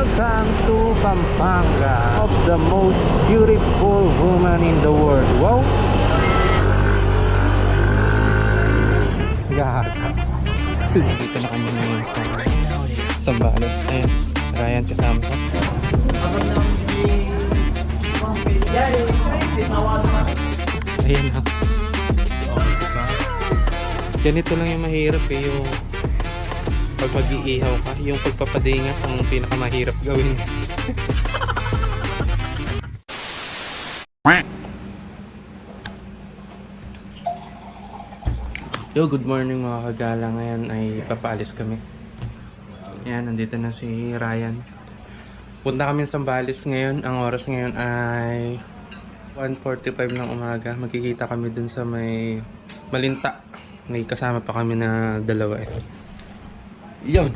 Welcome to Pampanga, of the most beautiful woman in the world. Wow! Gaga. Dito na kami ngayon sa Zambales. Ayan, Ryan kasama ko. Ayan ha. Ganito lang yung mahirap eh, yung pag mag-iihaw ka, yung pagpapadingas ang pinakamahirap gawin. Yo, good morning mga kagala. Ngayon ay papaalis kami. Yan, nandito na si Ryan. Punta kami sa Zambales ngayon. Ang oras ngayon ay 1:45 ng umaga. Magkikita kami dun sa may Malinta. May kasama pa kami na dalawa eh. Yun!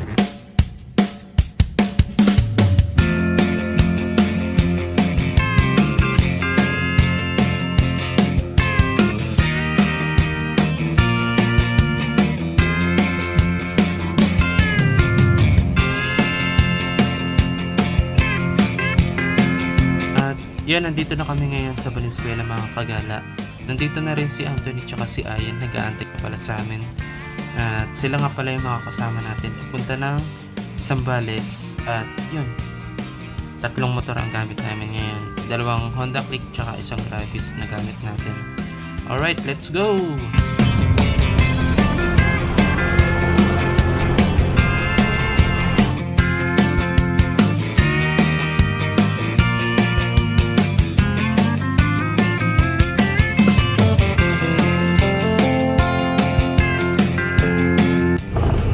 Yan, nandito na kami ngayon sa Valenzuela mga kagala. Nandito na rin si Anthony tsaka si Ayan, nag-aantay pala sa amin. At sila nga pala yung mga kasama natin. Pupunta ng Zambales at yun. 3 motor ang gamit namin ngayon. 2 Honda Click tsaka 1 Gravis na gamit natin. Alright, let's go!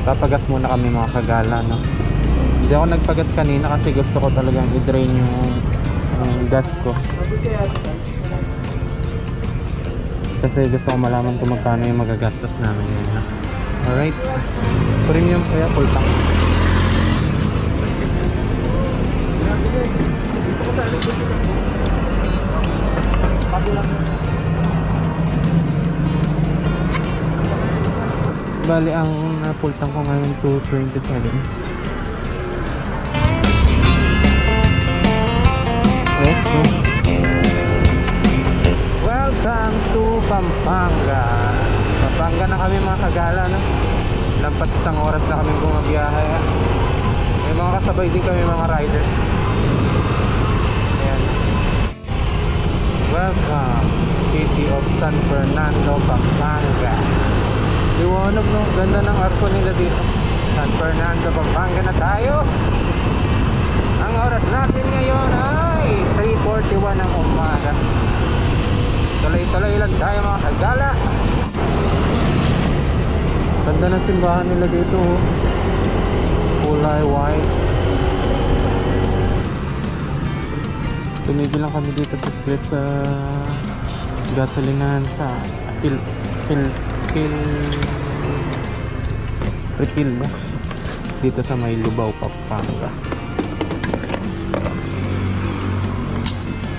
Papagas muna kami mga kagala, no? Hindi ako nagpagas kanina kasi gusto ko talagang i-drain yung gas ko. Kasi gusto ko malaman kung magkano yung magagastos namin ngayon. Alright. Premium kaya full tank. Bali, ang full tank ko ngayon 227. Let's go. Welcome to Pampanga. Pampanga na kami mga kagala, no? Lampas 1 oras na kami bumabiyahe. May mga kasabay din kami mga riders. Ayan. Welcome, City of San Fernando, Pampanga. Liwanag, no? Ganda ng arko nila dito. San Fernando, Pampanga na tayo. Ang oras natin ngayon ay 3:41 ng umaga. Tuloy-tuloy lang tayo mga kagala. Ganda ng simbahan nila dito, oh. Kulay white. Tumigil lang kami dito sa gasolinahan sa refill ba dito sa may Lubao, Pampanga.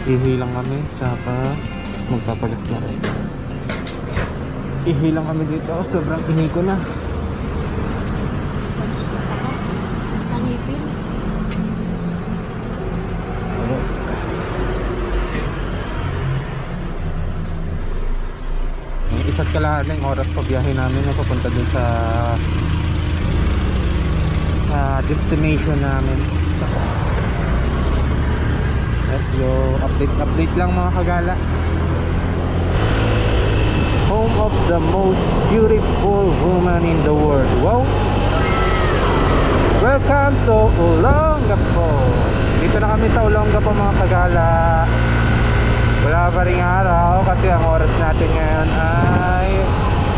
Ihilang kami tsaka magpapagas na rin. Ihilang kami dito. Sobrang ihi ko na. Isa't kalahating oras pa biyahe namin na papunta dun sa destination namin. Let's go. Update lang mga kagala. Home of the most beautiful woman in the world. Wow! Welcome to Olongapo. Dito na kami sa Olongapo mga kagala. Wala pa ring araw kasi ang oras natin ngayon ay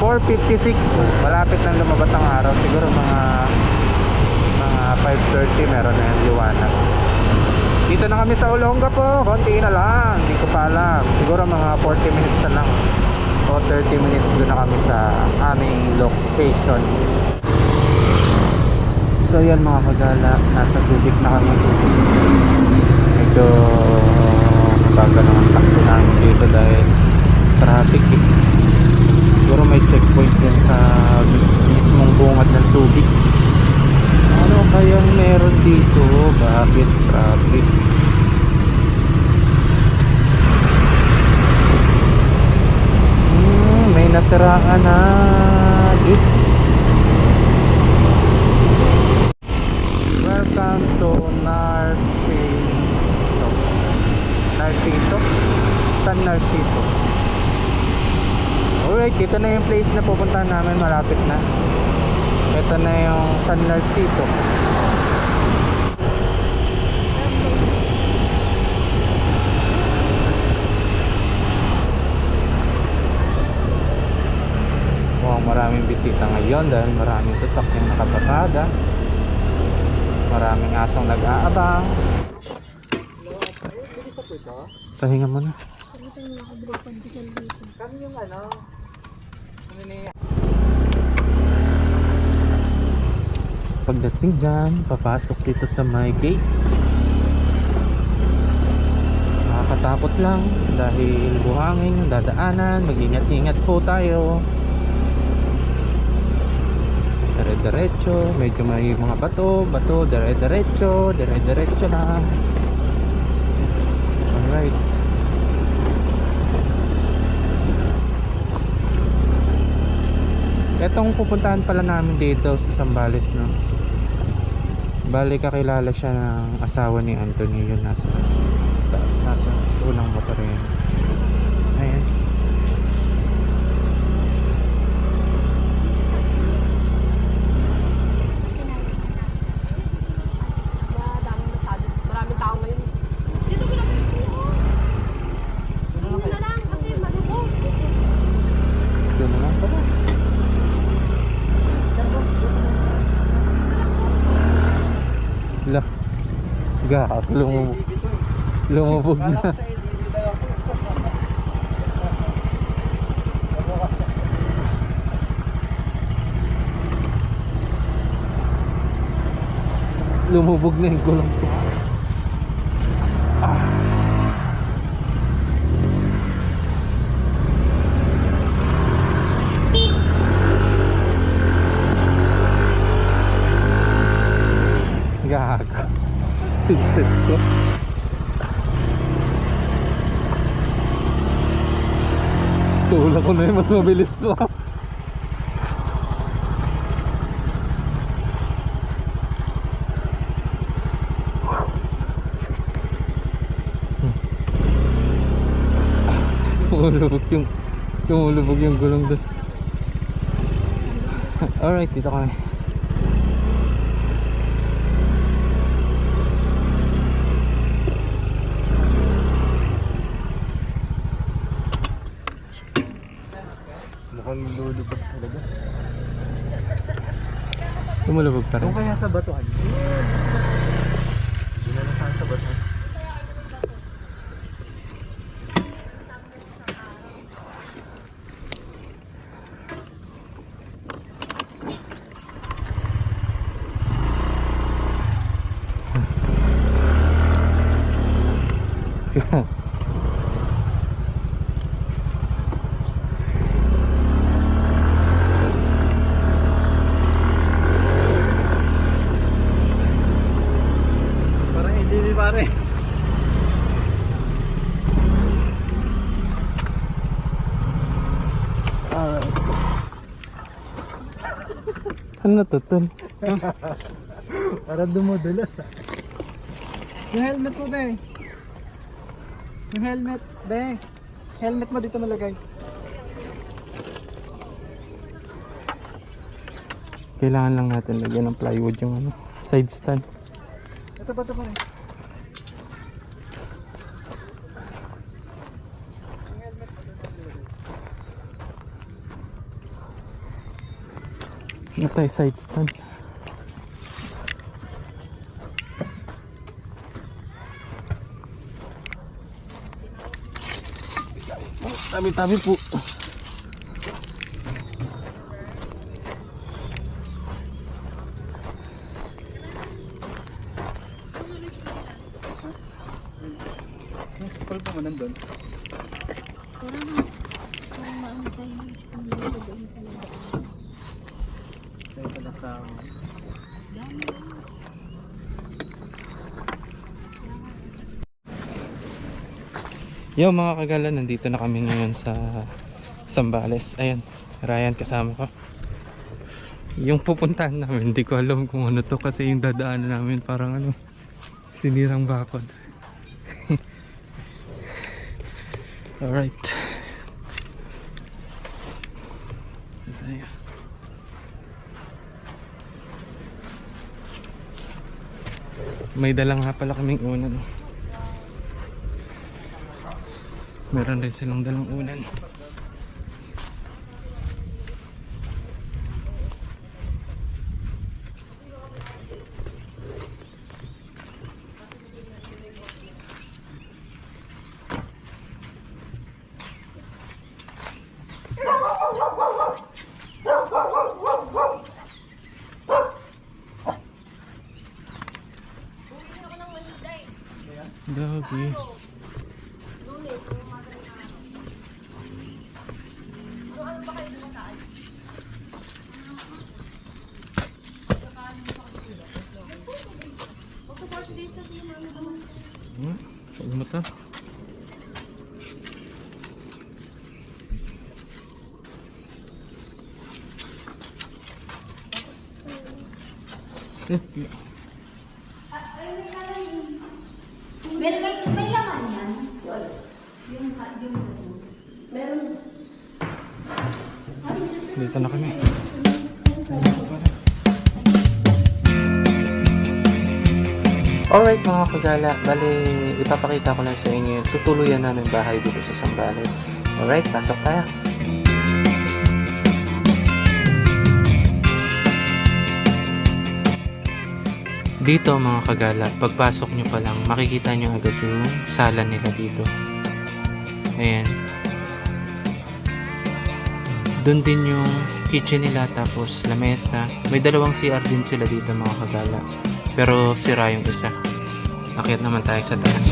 4:56. Malapit nang lumabas ang araw. Siguro mga 5:30 meron na yung liwanag. Dito na kami sa Olongapo. Konti na lang. Hindi ko pa alam. Siguro mga 40 minutes na lang o 30 minutes doon na kami sa aming location. So yan mga kagala, nasa Subic na kami. Medyo baga naman takbo namin dito dahil traffic eh. Siguro may checkpoint din sa mismong bungad ng Subic. Ano kayang meron dito? Bakit traffic? May nasiraan na jeep. Welcome to Narciso. Narciso? San Narciso. Alright, dito na yung place na pupuntahan namin, malapit na. Ito na yung San Narciso. Mukhang maraming bisita ngayon dahil maraming sasakyang nakaparada. Maraming asong nag-aabang. Pahinga mo na. Kami yung pagdating dyan, papasok dito sa my gate. Nakakatakot lang dahil buhangin yung dadaanan. Mag-ingat-ingat po tayo. Dire-diretso, medyo may mga bato, dire-diretso lang. Alright. Etong pupuntahan pala namin dito sa Zambales, no? Bali kakilala siya ng asawa ni Anthony, yun nasa unang motor yun. Ayan. Maraming tao ngayon. Dito ko lang. Doon na lang kasi maluko. Doon na lang pala. Lah, gak, lumubog na. Lumubog na yung gulong ko. Gago. Pinset ko. Tulak ko na yung mas mabilis to. Lumulubog yung gulong doon. Alright, dito kami. Mukhang lulubog talaga. Lumulubog pa rin. Kung kaya sa batuan. Hindi na lang sa batuan. Parang hindi pare. Alright. Ano to, Ton? Para dumudulas. Yung helmet mo, be. Yung helmet, be. Helmet mo dito nalagay. Kailangan lang natin lagyan ng plywood yung ano, side stand. Ito ba ito pare? Ano tayo, side stand? Tabi-tabi po. Pulpo mo nandun. Kaya pala sa... Yo mga kagala, nandito na kami ngayon sa Zambales. Ayan, si Ryan kasama ko. Yung pupuntahan namin, hindi ko alam kung ano to kasi yung dadaanan namin parang ano, sinirang bakod. Alright. Tayo. May dalang nga pala kaming unan. Meron rin silang dalang unan. Dagi. Huwag mo ta. May laman yan. Meron. Dito na kami. Alright mga kagala, bali ipapakita ko lang sa inyo yung tutuluyan namin bahay dito sa Zambales. Alright, pasok tayo. Dito mga kagala, pagpasok nyo pa lang, makikita nyo agad yung sala nila dito. Ayan. Doon din yung kitchen nila, tapos lamesa. May dalawang CR din sila dito mga kagala. Pero sira yung isa. Akyat naman tayo sa taas.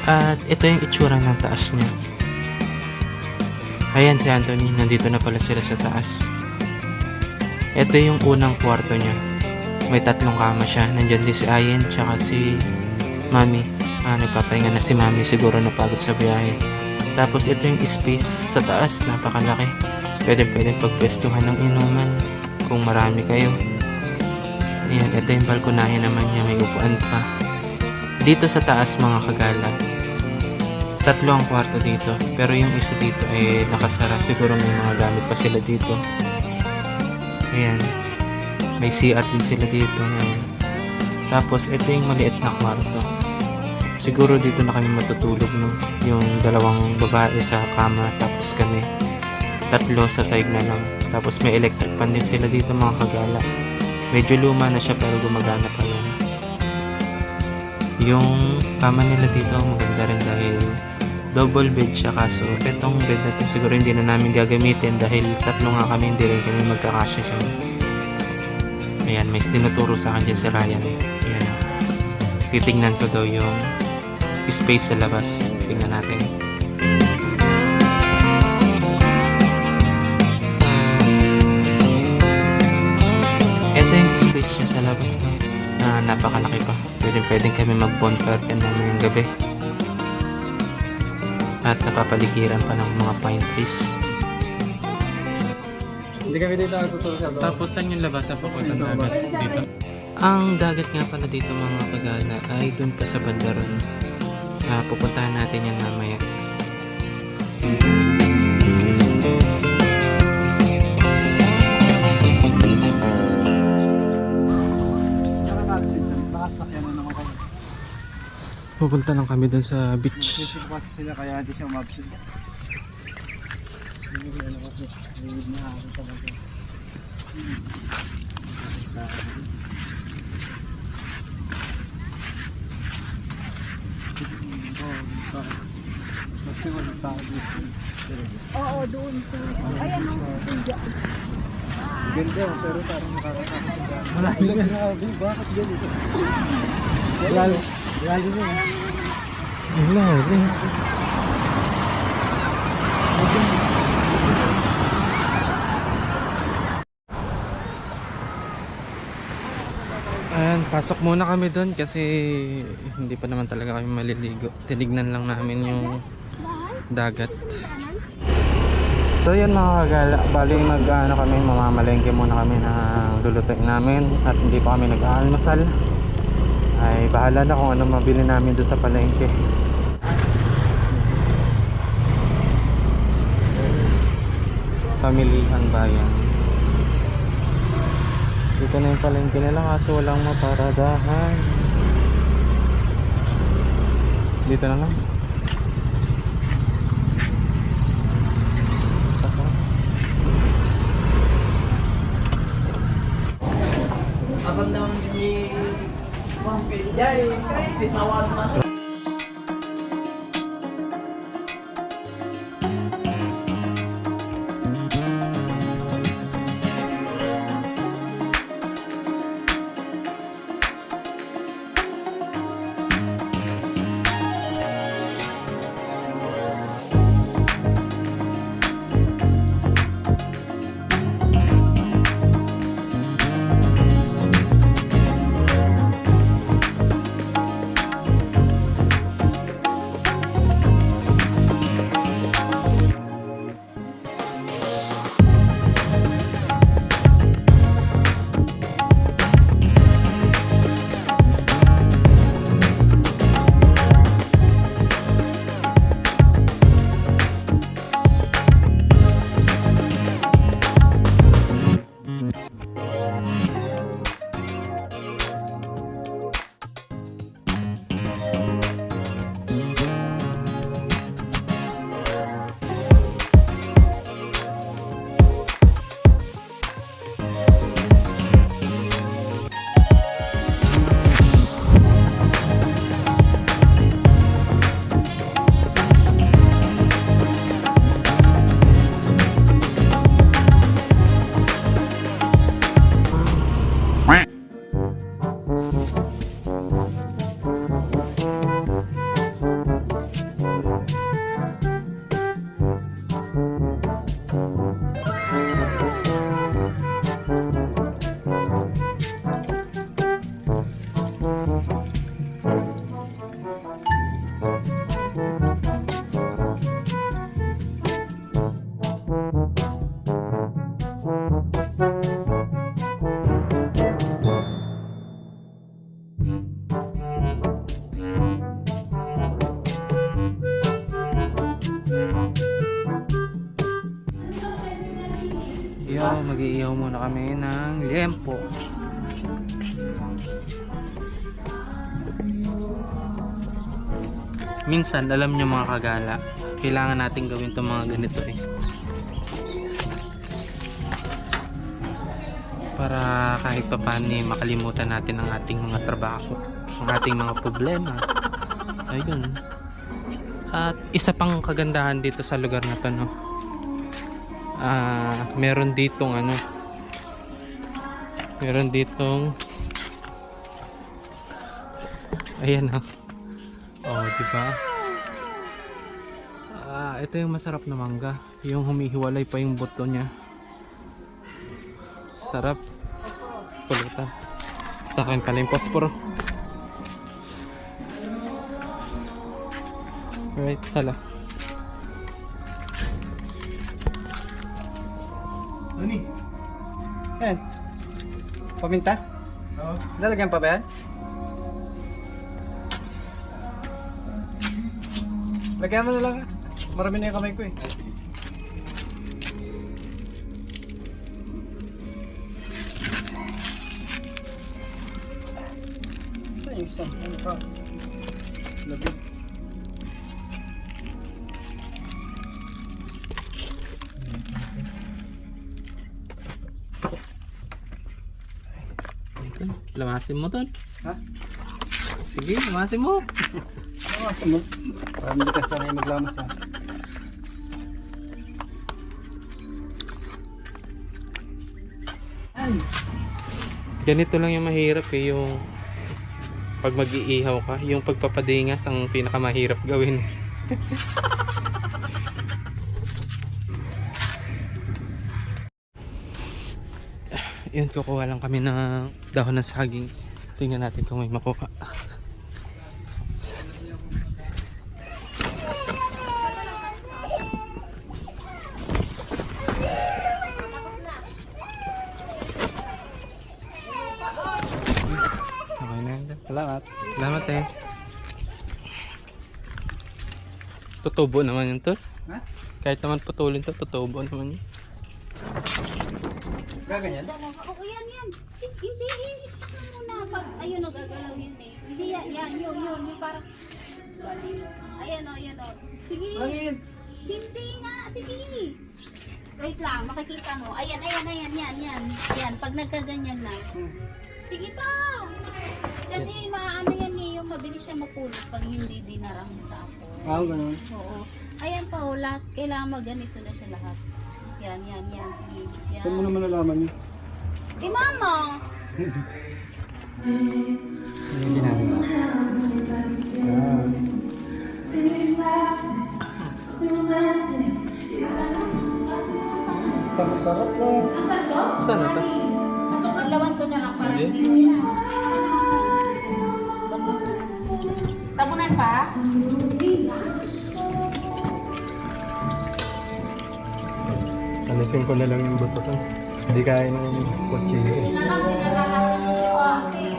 At ito yung itsura ng taas niya. Ayan si Anthony, nandito na pala sila sa taas. Ito yung unang kwarto niya. May 3 kama siya. Nandyan din si Ayen, tsaka si Mami. Nagpapahinga na si Mami, siguro napagod sa biyahe. Tapos ito yung space sa taas, napakalaki. Pwede pagpwestuhan ng inuman kung marami kayo. Ayan, ito yung balkonahe naman niya, may upuan pa. Dito sa taas mga kagala, 3 ang kwarto dito, pero yung isa dito ay nakasara. Siguro may mga gamit pa sila dito. Ayan, may CR din sila dito. Ayan. Tapos ito yung maliit na kwarto. Siguro dito na kami matutulog, no? Yung 2 babae sa kama, tapos kami 3 sa side na lang. Tapos may electric pan din sila dito mga kagala. Medyo luma na siya pero gumagana pa lang. Yung kama nila dito maganda rin dahil double bed siya, kaso itong bed na to siguro hindi na namin gagamitin dahil 3 nga kami, hindi rin kami magkakasya dyan. Ayan, may tinuturo sa akin dyan si Ryan. Ayan. Titignan ko daw yung space sa labas. Tingnan natin. Ito yung space niya sa labas to. Napakalaki pa. Pwedeng kami mag-bonfire yan namin yung gabi. At napapaligiran pa ng mga pine trees. Hindi kami dito nagtutulog sa loob. Tapos saan yung labas sa papuntang dagat dito? Ang dagat nga pala dito mga kagala ay dun pa sa Bandaron. Pupuntahan natin yan mamaya. Nakasakyan na naman kami. Pupunta lang kami dun sa beach. Kasi sila kaya hindi siya umabsent. Hindi ano kasi, hindi na ako sa bago. Oo, doon. Ayan ang pupunja. Ganda, pero parang nakakatakot siya. Malayo na grabe, bakit ganito? Lalo mo. Lalo. Pasok muna kami doon kasi hindi pa naman talaga kami maliligo. Tinignan lang namin yung dagat. So yan mga kagala, bali kami, mamamalengke muna kami ng lulutuin namin at hindi pa kami nag-aalmusal. Ay bahala na kung ano mabili namin doon sa palengke. Pamilihan bayan. Dito na yung palengke nila kaso walang maparadahan. Dito na lang. Abang naman si Juan Pinjay, pisawan na. Mag-iihaw muna kami ng liempo. Minsan, alam nyo mga kagala, kailangan natin gawin itong mga ganito eh. Para kahit pa paano makalimutan natin ang ating mga trabaho, ang ating mga problema. Ayun. At isa pang kagandahan dito sa lugar na to, no? Meron ditong meron ditong ayan diba? Ito yung masarap na mangga, yung humihiwalay pa yung buto nya. Sarap. Pulutan. Sa akin pala yung posporo. Alright, hala. Nani? Yan. Paminta? Oo. Lalagyan pa ba yan? Lagyan mo na lang. Marami na yung kamay ko eh. Saan yung isang? Ano pa? Lagyan. Lamasin mo ton. Ha? Sige, lamasin mo. Lamasin mo. Parang hindi ka sanay maglamas ha. Ay! Ganito lang yung mahirap eh, yung pag mag-iihaw ka, yung pagpapadingas ang pinakamahirap gawin. Yun, kukuha lang kami ng dahon ng saging Tingnan natin kung may makuha. Okay na. Salamat. Salamat eh. Tutubo naman yun to. Ha? Kahit naman putulin to, tutubo naman yun. Gaganyan? Oo, yan, yan. Hindi, i-stop na muna. Pag, ayun o, gagalaw yun eh. Hindi yan, yan, yun, yung parang... Ayan o, ayan o. Sige. Langit! Hindi nga, sige. Wait lang, makikita mo. Ayan, yan. Yan, pag nagkaganyan na. Sige pa. Kasi maano yan eh, yung mabilis siya mapulot pag hindi dinarang sa ako. Ganun. Oo. Ayan pa o, lahat, kailangan ganito na siya lahat. Yan. Sige. Yan. Saan mo naman nalaman yun? Eh, mama! Yung ginagawa. Ang sarap po. Nasaan to? Saan na to? Ang lawan ko na lang para Hindi. hindi na. Tabunan pa? Alisin ko na lang yung buto to. Hindi kaya ng kotse. Dinala natin yung siwate.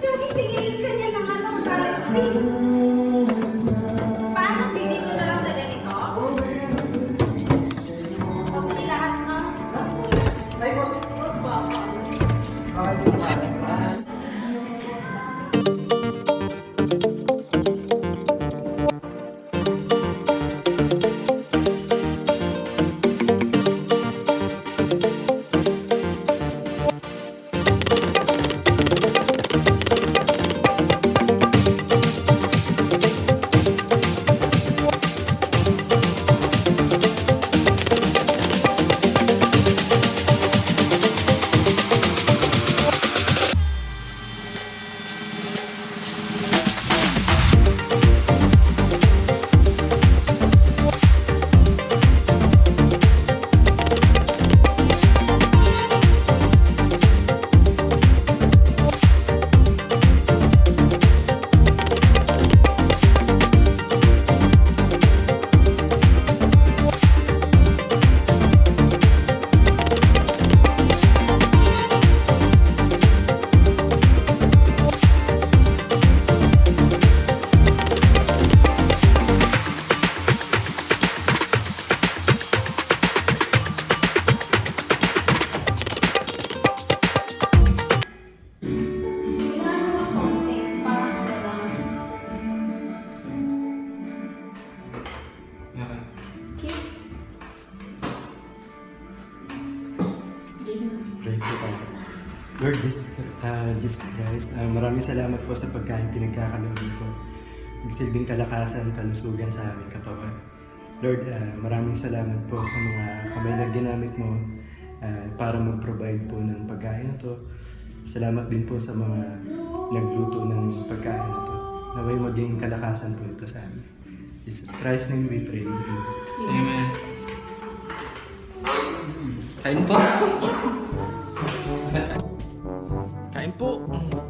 Lagi singilin ka niya ng ano, galit. Paano bigay ko na lang sa ganito? Pag lahat no? Lord, just guys, maraming salamat po sa pagkain pinagkakaloban ko. Magsilbing kalakasan, kalusugan sa aming katawan. Lord, maraming salamat po sa mga kamay na ginamit mo para mag-provide po ng pagkain na to. Salamat din po sa mga nagluto ng pagkain na to. Naway maging kalakasan po ito sa amin. Jesus Christ name we pray. Amen. Kain po. Kain po. Ano po?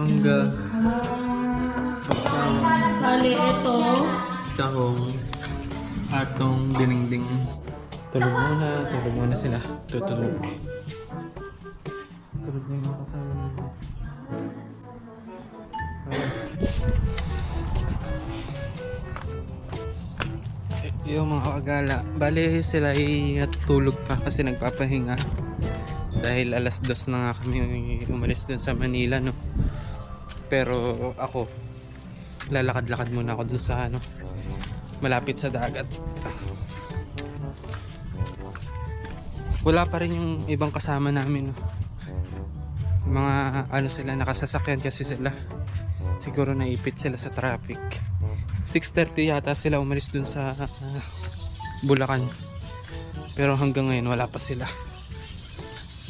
Pangga. Bali, ito. Tahong. Atong dinengdeng. Tulog muna sila. Tutulog. Tulog na yung mga kasama namin. Yung mga kagala, bali sila ay natutulog pa kasi nagpapahinga dahil alas 2 na nga kami umalis dun sa Manila, no. Pero ako lalakad-lakad muna ako dun sa malapit sa dagat. Wala pa rin yung ibang kasama namin, no. Mga sila, nakasasakyan kasi sila, siguro naipit sila sa traffic. 6:30 yata sila umalis dun sa Bulacan, pero hanggang ngayon wala pa sila,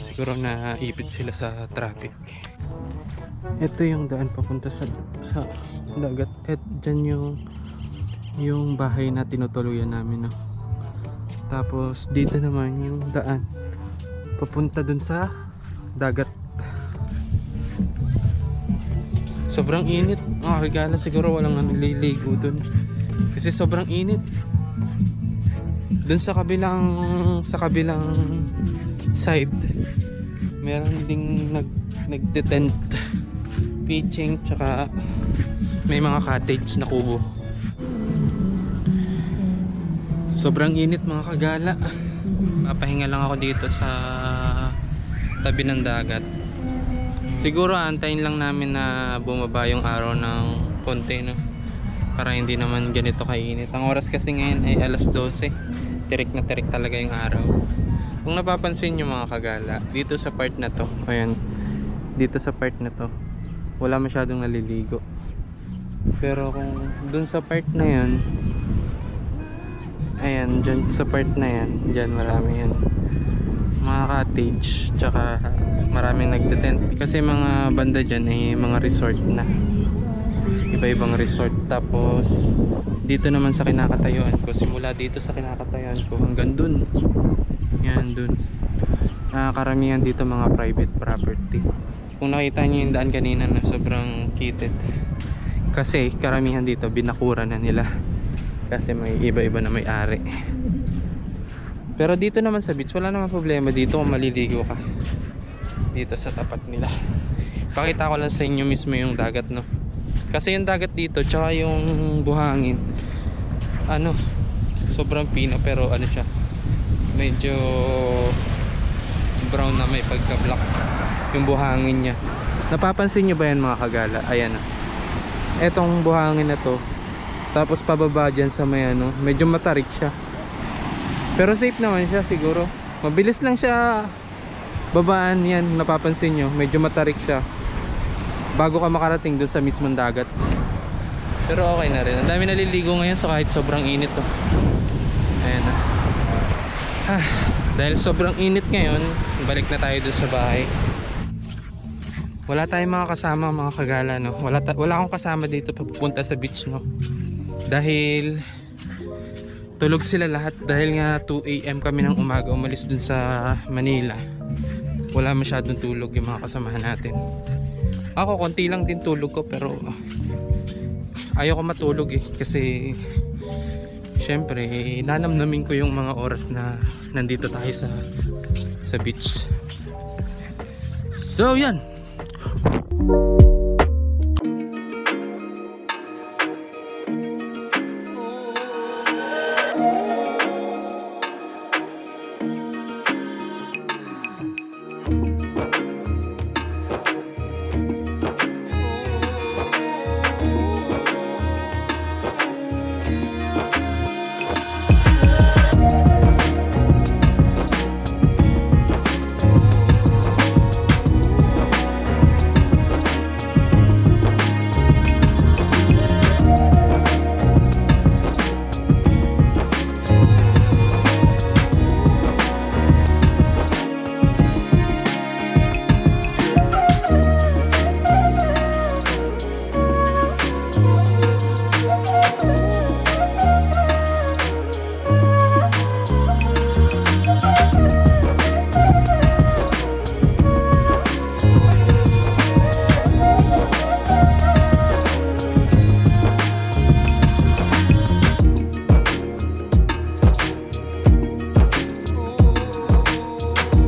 siguro naipit sila sa traffic. Ito yung daan papunta sa dagat, at dyan yung bahay na tinutuluyan namin, no? Tapos dito naman yung daan papunta dun sa dagat. Sobrang init mga kagala, siguro walang naliligo dun kasi sobrang init. Dun sa kabilang side meron ding nagte-tent pitching, tsaka may mga cottage na kubo. Sobrang init mga kagala. Papahinga lang ako dito sa tabi ng dagat. Siguro antayin lang namin na bumaba yung araw ng konti, no? Para hindi naman ganito kainit. Ang oras kasi ngayon ay alas 12. Tirik na tirik talaga yung araw. Kung napapansin nyo mga kagala, dito sa part na to, ayan, dito sa part na to, wala masyadong naliligo. Pero kung dun sa part na yan, ayan, dyan sa part na yan, dyan marami yan, mga cottage, tsaka maraming nagte-tent kasi mga banda dyan ay mga resort na, iba-ibang resort. Tapos dito naman sa kinakatayuan ko, simula dito sa kinakatayuan ko hanggang dun, yan dun, karamihan dito mga private property. Kung nakita nyo yung daan kanina na sobrang kitid kasi karamihan dito binakura na nila kasi may iba-iba na may-ari. Pero dito naman sa beach wala naman problema dito kung maliligo ka dito sa tapat nila. Pakita ko lang sa inyo mismo yung dagat, no? Kasi yung dagat dito tsaka yung buhangin sobrang pino, pero siya medyo brown na, may pagka black yung buhangin niya. Napapansin nyo ba yan mga kagala? Ayan na, etong buhangin na to, tapos pababa dyan sa may medyo matarik siya, pero safe naman siya siguro. Mabilis lang siya babaan yan, napapansin nyo medyo matarik siya bago ka makarating dun sa mismong dagat. Pero okay na rin, ang dami naliligo ngayon so kahit sobrang init to. Ayan na. Dahil sobrang init ngayon, balik na tayo dun sa bahay. Wala tayong mga kasama mga kagala, no? Wala akong kasama dito papunta sa beach, no? Dahil tulog sila lahat, dahil nga 2 AM kami ng umaga umalis dun sa Manila. Wala masyadong tulog yung mga kasamahan natin. Ako konti lang din tulog ko, pero ayoko matulog kasi syempre nanamnamin ko yung mga oras na nandito tayo sa beach. So yan,